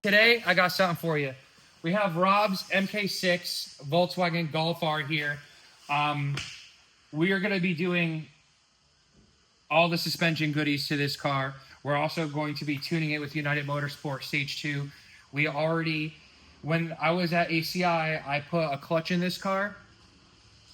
Today, I got something for you. We have Rob's MK6 Volkswagen Golf R here. We are going to be doing all the suspension goodies to this car. We're also going to be tuning it with United Motorsport Stage 2. When I was at ACI, I put a clutch in this car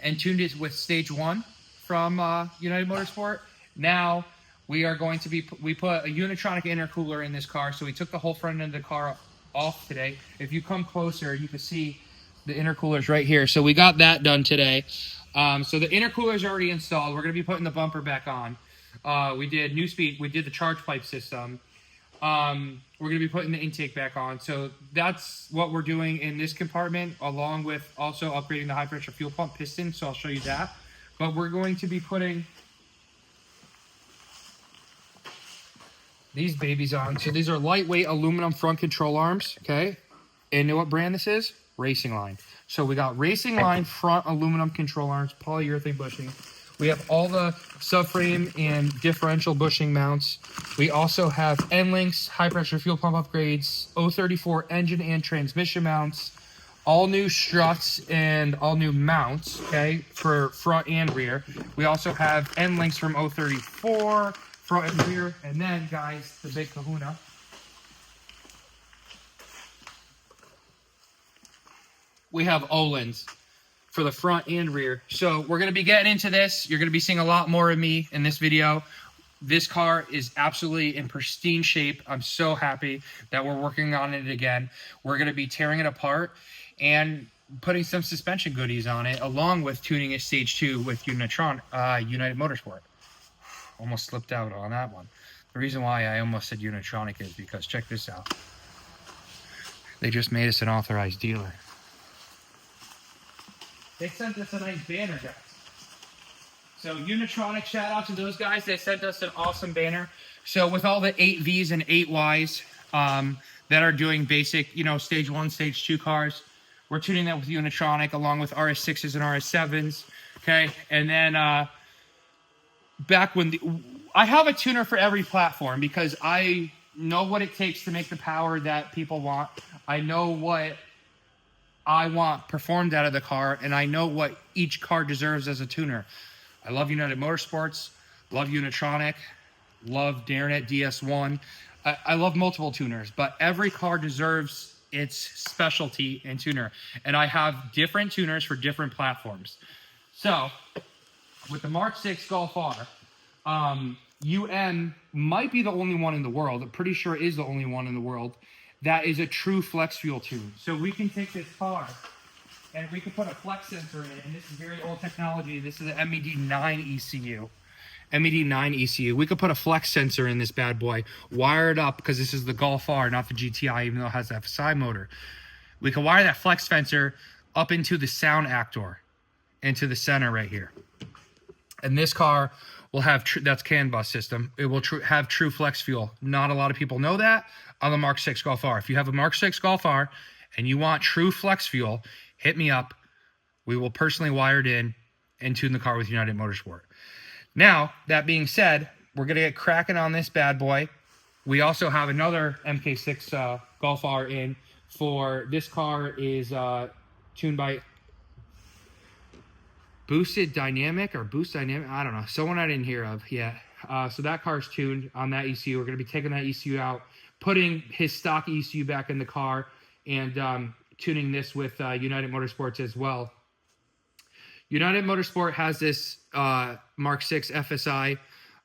and tuned it with Stage 1 from United Motorsport. Now, we put a Unitronic intercooler in this car, so we took the whole front end of the car off today. If you come closer, you can see the intercooler's right here. So we got that done today. So the intercooler's already installed. We're going to be putting the bumper back on. We did the charge pipe system. We're going to be putting the intake back on. So that's what we're doing in this compartment, along with also upgrading the high pressure fuel pump piston. So I'll show you that. But we're going to be putting these babies on. So these are lightweight aluminum front control arms, okay? And you know what brand this is? Racing Line. So we got Racing Line front aluminum control arms, polyurethane bushing. We have all the subframe and differential bushing mounts. We also have end-links, high-pressure fuel pump upgrades, 034 engine and transmission mounts, all new struts and all new mounts, okay, for front and rear. We also have end-links from 034, front and rear, and then, guys, the big kahuna. We have Olin's for the front and rear. So we're going to be getting into this. You're going to be seeing a lot more of me in this video. This car is absolutely in pristine shape. I'm so happy that we're working on it again. We're going to be tearing it apart and putting some suspension goodies on it, along with tuning it Stage 2 with United Motorsport. Almost slipped out on that one. The reason why I almost said Unitronic is because check this out. They just made us an authorized dealer. They sent us a nice banner, guys. So Unitronic, shout out to those guys. They sent us an awesome banner. So with all the 8Vs and 8Ys that are doing basic, Stage 1, Stage 2 cars, we're tuning that with Unitronic along with RS6s and RS7s, okay? And then I have a tuner for every platform because I know what it takes to make the power that people want. I know what I want performed out of the car, and I know what each car deserves as a tuner. I love United Motorsports, love Unitronic, love Darren DS1. I love multiple tuners, but every car deserves its specialty and tuner, and I have different tuners for different platforms. So with the Mark 6 Golf R, UM might be the only one in the world. I'm pretty sure it is the only one in the world that is a true flex fuel tune. So we can take this car and we can put a flex sensor in it, and this is very old technology. This is an MED9 ECU. MED9 ECU. We could put a flex sensor in this bad boy, wire it up, because this is the Golf R, not the GTI, even though it has that FSI motor. We can wire that flex sensor up into the sound actor, into the center right here. And this car will have, that's CAN bus system. It will have true flex fuel. Not a lot of people know that on the Mark 6 Golf R. If you have a Mark 6 Golf R and you want true flex fuel, hit me up. We will personally wire it in and tune the car with United Motorsport. Now, that being said, we're going to get cracking on this bad boy. We also have another MK6 Golf R in for this car is tuned by Boost Dynamic. I don't know. Someone I didn't hear of yet. So that car's tuned on that ECU. We're going to be taking that ECU out, putting his stock ECU back in the car, and tuning this with United Motorsports as well. United Motorsport has this Mark 6 FSI,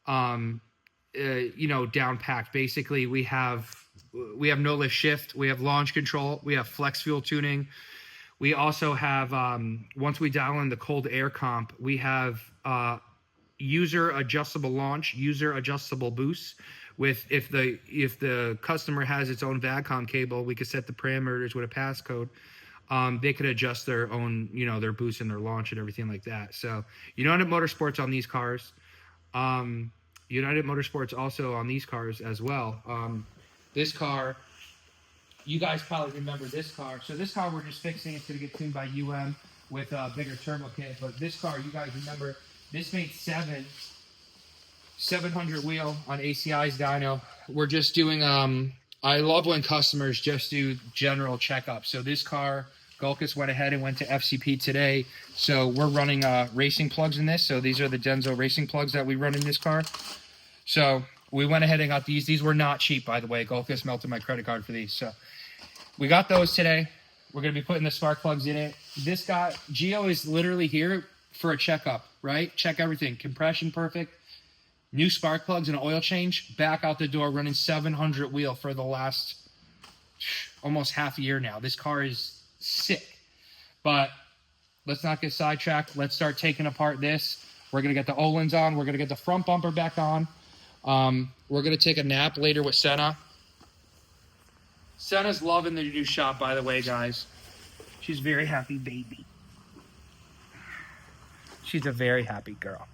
down packed. Basically, we have no lift shift, we have launch control, we have flex fuel tuning. We also have, once we dial in the cold air comp, we have user adjustable launch, user adjustable boost. With if the customer has its own VADCOM cable, we could set the parameters with a passcode. They could adjust their own, their boost and their launch and everything like that. So United Motorsports on these cars. United Motorsports also on these cars as well. This car, you guys probably remember this car. So this car we're just fixing. It's going to get tuned by UM with a bigger turbo kit. But this car, you guys remember, this made 700 wheel on ACI's dyno. We're just doing I love when customers just do general checkups. So this car, Gulkus went ahead and went to FCP today. So we're running racing plugs in this. So these are the Denso racing plugs that we run in this car. So we went ahead and got these. These were not cheap, by the way. Gulkus melted my credit card for these. So we got those today. We're going to be putting the spark plugs in it. This guy, Gio, is literally here for a checkup, right? Check everything. Compression perfect. New spark plugs and an oil change. Back out the door running 700 wheel for the last almost half a year now. This car is sick. But let's not get sidetracked. Let's start taking apart this. We're going to get the Öhlins on. We're going to get the front bumper back on. We're going to take a nap later with Senna. Senna's loving the new shop, by the way, guys. She's a very happy baby. She's a very happy girl.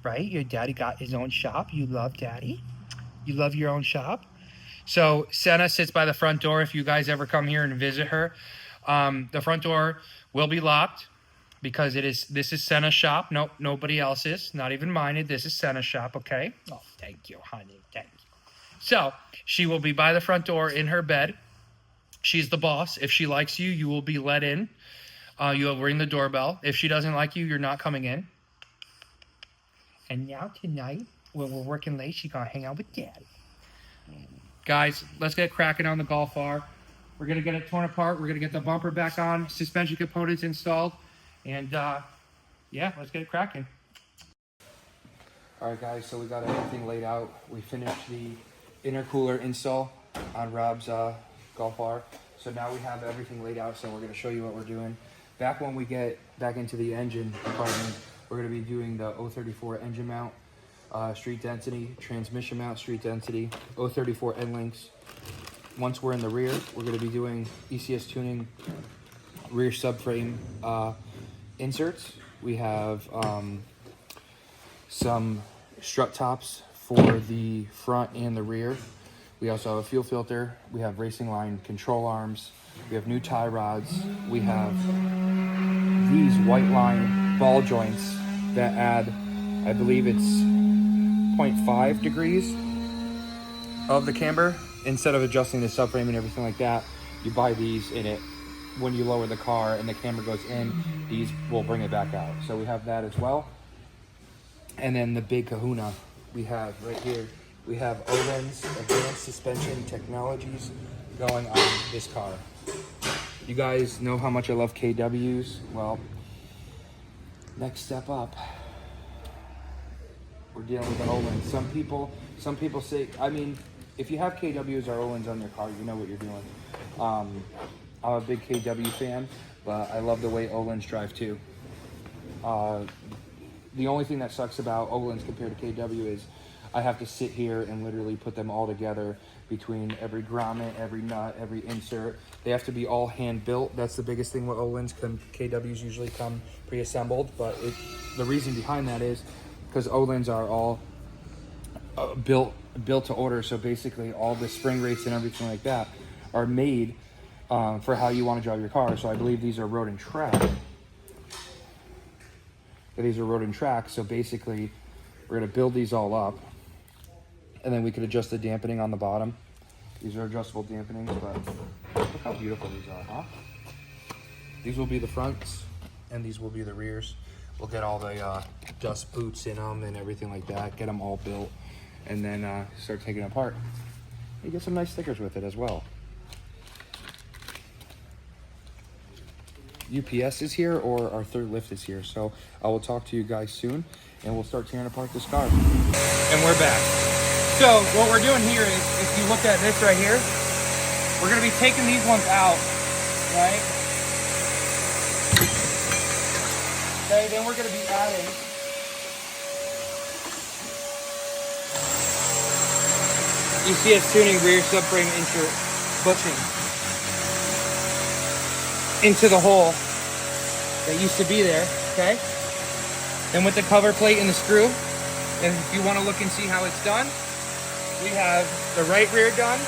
Right? Your daddy got his own shop. You love daddy. You love your own shop. So Senna sits by the front door if you guys ever come here and visit her. The front door will be locked because this is Senna's shop. Nope, nobody else's. Not even mine. This is Senna's shop, okay? Oh, thank you, honey. Thank you. So she will be by the front door in her bed. She's the boss. If she likes you, you will be let in. You will ring the doorbell. If she doesn't like you, you're not coming in. And now tonight, when we're working late, she's going to hang out with Daddy. Guys, let's get cracking on the Golf R. We're going to get it torn apart. We're going to get the bumper back on, suspension components installed. And, yeah, let's get it cracking. All right, guys, so we got everything laid out. We finished the intercooler install on Rob's Golf R. So now we have everything laid out, so we're going to show you what we're doing. Back when we get back into the engine department, we're going to be doing the 034 engine mount, street density, transmission mount, street density, 034 end links. Once we're in the rear, we're going to be doing ECS tuning, rear subframe inserts. We have some strut tops for the front and the rear. We also have a fuel filter. We have racing line control arms. We have new tie rods. We have these white line ball joints that add, I believe it's 0.5 degrees of the camber. Instead of adjusting the subframe and everything like that, you buy these in it. When you lower the car and the camber goes in, these will bring it back out. So we have that as well. And then the big kahuna we have right here. We have Öhlins Advanced Suspension Technologies going on this car. You guys know how much I love KWs. Well, next step up, we're dealing with the Öhlins. Some people say, I mean, if you have KWs or Öhlins on your car, you know what you're doing. I'm a big KW fan, but I love the way Öhlins drive too. The only thing that sucks about Öhlins compared to KW is I have to sit here and literally put them all together between every grommet, every nut, every insert. They have to be all hand built. That's the biggest thing with Öhlins. KWs usually come pre-assembled, but the reason behind that is because Öhlins are all built to order. So basically all the spring rates and everything like that are made for how you want to drive your car. So I believe these are road and track. These are road and track. So basically we're going to build these all up, and then we could adjust the dampening on the bottom. These are adjustable dampenings, but look how beautiful these are, huh? These will be the fronts, and these will be the rears. We'll get all the dust boots in them and everything like that, get them all built, and then start taking it apart. You get some nice stickers with it as well. UPS is here, or our third lift is here, so I will talk to you guys soon, and we'll start tearing apart this car. And we're back. So what we're doing here is, if you look at this right here, we're going to be taking these ones out, right? Okay, then we're going to be adding ECS tuning rear subframe insert bushing into the hole that used to be there, okay? Then with the cover plate and the screw, and if you want to look and see how it's done, we have the right rear done.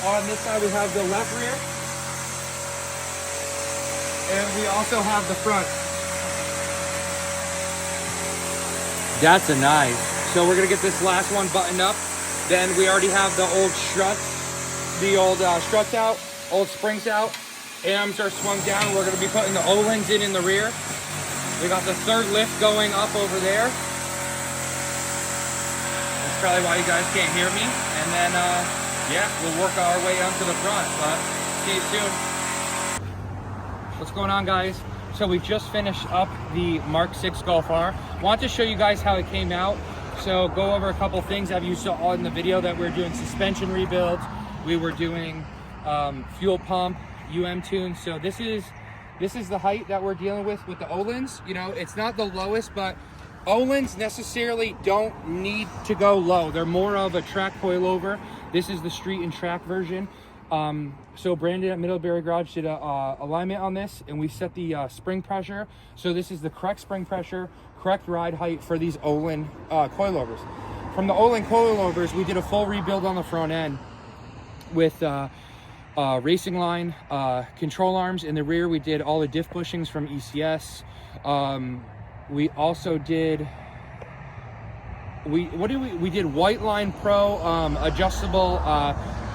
On this side, we have the left rear. And we also have the front. That's a nice. So we're going to get this last one buttoned up. Then we already have the old struts the old struts out, old springs out. Arms are swung down. We're going to be putting the O-rings in the rear. We got the third lift going up over there. That's probably why you guys can't hear me. And then, yeah, we'll work our way onto the front. But see you soon. What's going on, guys? So we just finished up the Mark 6 Golf R. Want to show you guys how it came out. So go over a couple things that you saw in the video that we're doing suspension rebuilds. We were doing fuel pump, tune. So this is the height that we're dealing with the Olins. You know, it's not the lowest, but Olins necessarily don't need to go low. They're more of a track coilover. This is the street and track version. So Brandon at Middlebury Garage did a alignment on this, and we set the spring pressure. So this is the correct spring pressure, correct ride height for these Olin coilovers. From the Olin coilovers, we did a full rebuild on the front end with racing line, control arms. In the rear, we did all the diff bushings from ECS. We also did we did White Line Pro adjustable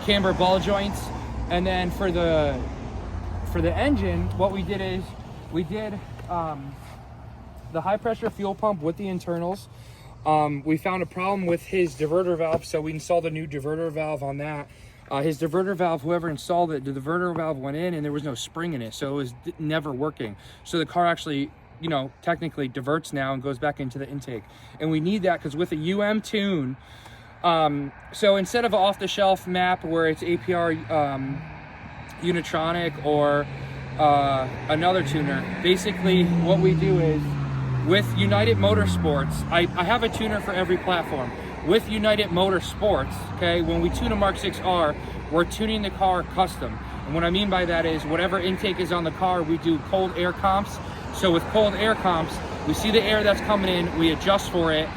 camber ball joints. And then for the engine, what we did is we did the high pressure fuel pump with the internals. We found a problem with his diverter valve, so we installed a new diverter valve on that. His diverter valve, whoever installed it, the diverter valve went in and there was no spring in it, so it was never working. So the car actually, you know, technically diverts now and goes back into the intake. And we need that because with a tune, so instead of an off-the-shelf map where it's APR Unitronic or another tuner, basically what we do is with United Motorsports, I have a tuner for every platform. With United Motorsports, okay, when we tune a Mark 6R, we're tuning the car custom. And what I mean by that is whatever intake is on the car, we do cold air comps. So with cold air comps, we see the air that's coming in, we adjust for it.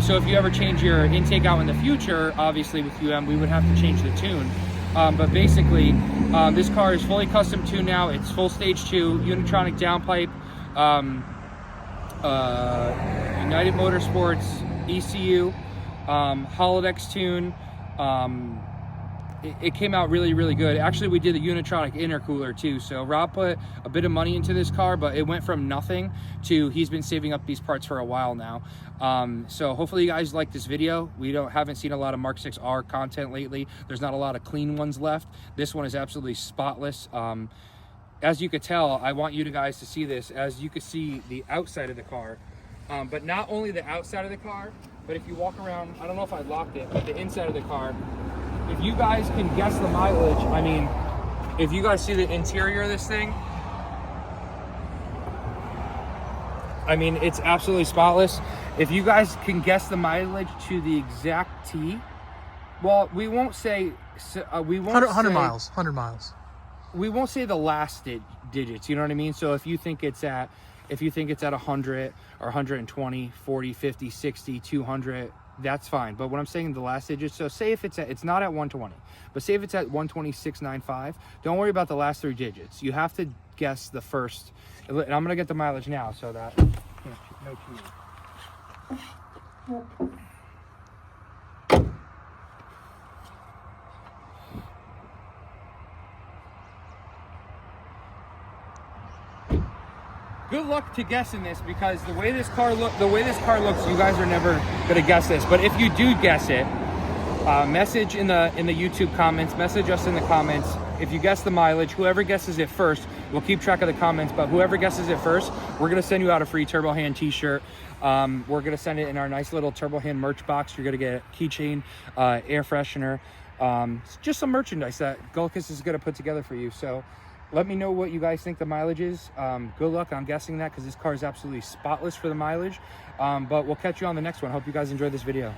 So if you ever change your intake out in the future, obviously with we would have to change the tune. But basically, this car is fully custom tuned now. It's full stage 2, Unitronic downpipe, United Motorsports ECU, holodeck tune. It came out really, really good. Actually, we did the Unitronic intercooler too. So Rob put a bit of money into this car, but it went from nothing to he's been saving up these parts for a while now. So hopefully you guys like this video. We haven't seen a lot of Mark 6R content lately. There's not a lot of clean ones left. This one is absolutely spotless. As you could tell, I want you guys to see this. As you could see the outside of the car, but not only the outside of the car, but if you walk around, I don't know if I locked it, but the inside of the car, if you guys can guess the mileage, I mean, if you guys see the interior of this thing, I mean, it's absolutely spotless. If you guys can guess the mileage to the exact T, well, we won't say, we won't 100 miles, 100 miles. We won't say the last digits, you know what I mean? So if you think it's at 100 or 120, 40, 50, 60, 200, that's fine. But what I'm saying, the last digit, so say if it's not at 120, but say if it's at 126.95, don't worry about the last 3 digits. You have to guess the first, and I'm gonna get the mileage now so that no cheating. Good luck to guessing this, because the way this car looks, you guys are never gonna guess this. But if you do guess it, message in the YouTube comments, message us in the comments. If you guess the mileage, whoever guesses it first, we'll keep track of the comments, but whoever guesses it first, we're gonna send you out a free Turbo Hand t-shirt. We're gonna send it in our nice little Turbo Hand merch box. You're gonna get a keychain, air freshener, just some merchandise that Gulkus is gonna put together for you. So let me know what you guys think the mileage is. Good luck on guessing that, because this car is absolutely spotless for the mileage. But we'll catch you on the next one. Hope you guys enjoyed this video.